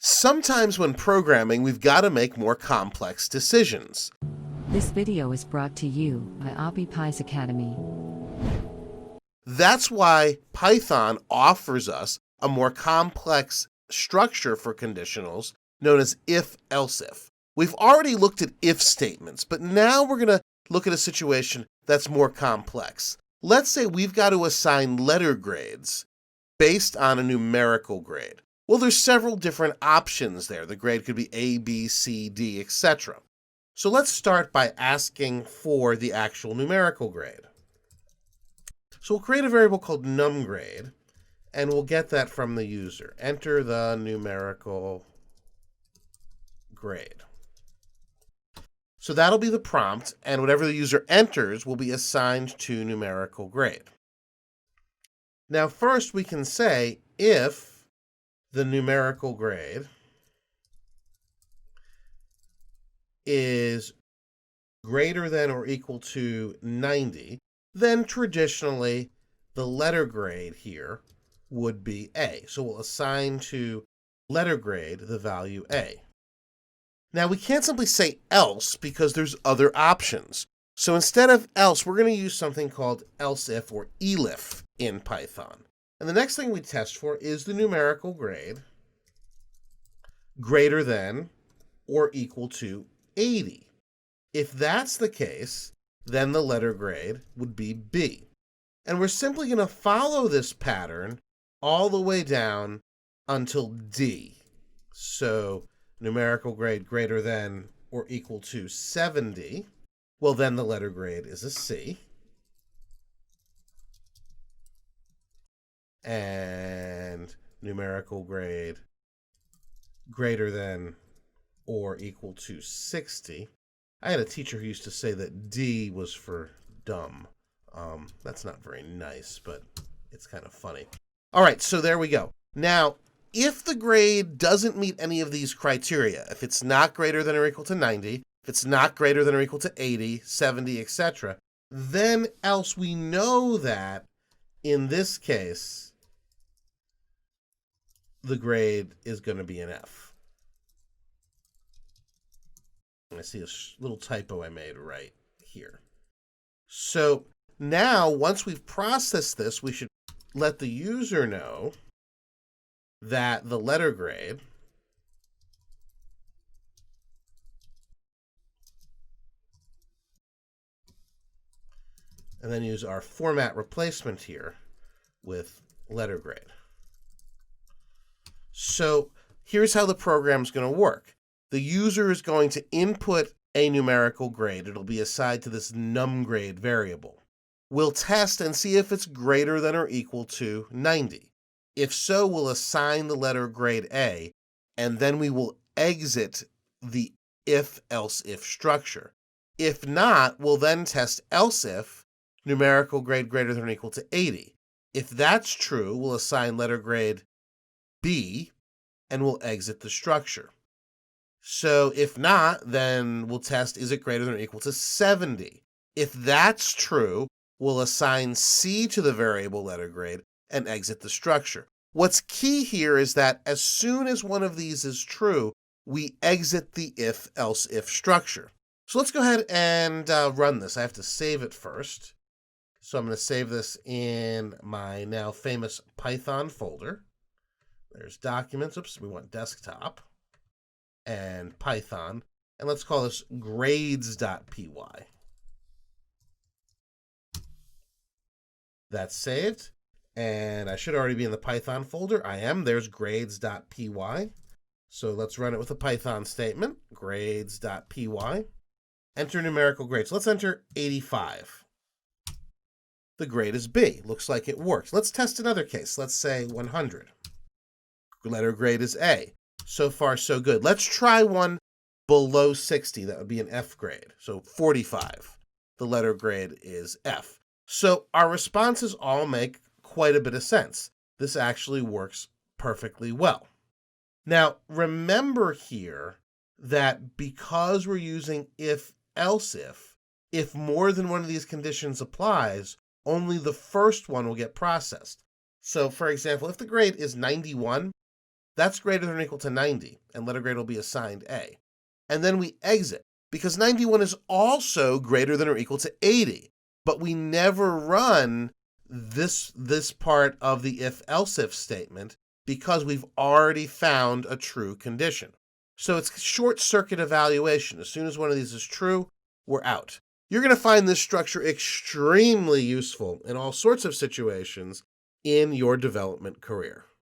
Sometimes when programming, we've got to make more complex decisions. This video is brought to you by OppiPies Academy. That's why Python offers us a more complex structure for conditionals known as if-else-if. We've already looked at if statements, but now we're going to look at a situation that's more complex. Let's say we've got to assign letter grades based on a numerical grade. Well, there's several different options there. The grade could be A, B, C, D, etc. So let's start by asking for the actual numerical grade. So we'll create a variable called numGrade, and we'll get that from the user. Enter the numerical grade. So that'll be the prompt, and whatever the user enters will be assigned to numerical grade. Now first we can say if the numerical grade is greater than or equal to 90, then traditionally the letter grade here would be A. So we'll assign to letter grade the value A. Now we can't simply say else because there's other options. So instead of else, we're going to use something called else if or elif in Python. And the next thing we test for is the numerical grade greater than or equal to 80. If that's the case, then the letter grade would be B. And we're simply going to follow this pattern all the way down until D. So numerical grade greater than or equal to 70, well, then the letter grade is a C. And numerical grade greater than or equal to 60. I had a teacher who used to say that D was for dumb. That's not very nice, but it's kind of funny. All right, so there we go. Now, if the grade doesn't meet any of these criteria, if it's not greater than or equal to 90, if it's not greater than or equal to 80, 70, etc., then else we know that in this case, the grade is going to be an F. I see a little typo I made right here. So now, once we've processed this, we should let the user know that the letter grade and then use our format replacement here with letter grade. So here's how the program's going to work. The user is going to input a numerical grade. It'll be assigned to this numGrade variable. We'll test and see if it's greater than or equal to 90. If so, we'll assign the letter grade A, and then we will exit the if-else-if structure. If not, we'll then test else if numerical grade greater than or equal to 80. If that's true, we'll assign letter grade B, and we'll exit the structure. So if not, then we'll test is it greater than or equal to 70. If that's true, we'll assign C to the variable letter grade and exit the structure. What's key here is that as soon as one of these is true, we exit the if-else-if structure. So let's go ahead and run this. I have to save it first. So I'm going to save this in my now famous Python folder. There's documents. Oops, we want desktop and Python. And let's call this grades.py. That's saved. And I should already be in the Python folder. I am. There's grades.py. So let's run it with a Python statement. Grades.py. Enter numerical grade. So let's enter 85. The grade is B. Looks like it works. Let's test another case. Let's say 100. Letter grade is A. So far, so good. Let's try one below 60. That would be an F grade. So 45. The letter grade is F. So our responses all make quite a bit of sense. This actually works perfectly well. Now, remember here that because we're using if-else-if, if more than one of these conditions applies, only the first one will get processed. So, for example, if the grade is 91, That's greater than or equal to 90, and letter grade will be assigned A. And then we exit, because 91 is also greater than or equal to 80, but we never run this part of the if-else-if statement because we've already found a true condition. So it's short-circuit evaluation. As soon as one of these is true, we're out. You're going to find this structure extremely useful in all sorts of situations in your development career.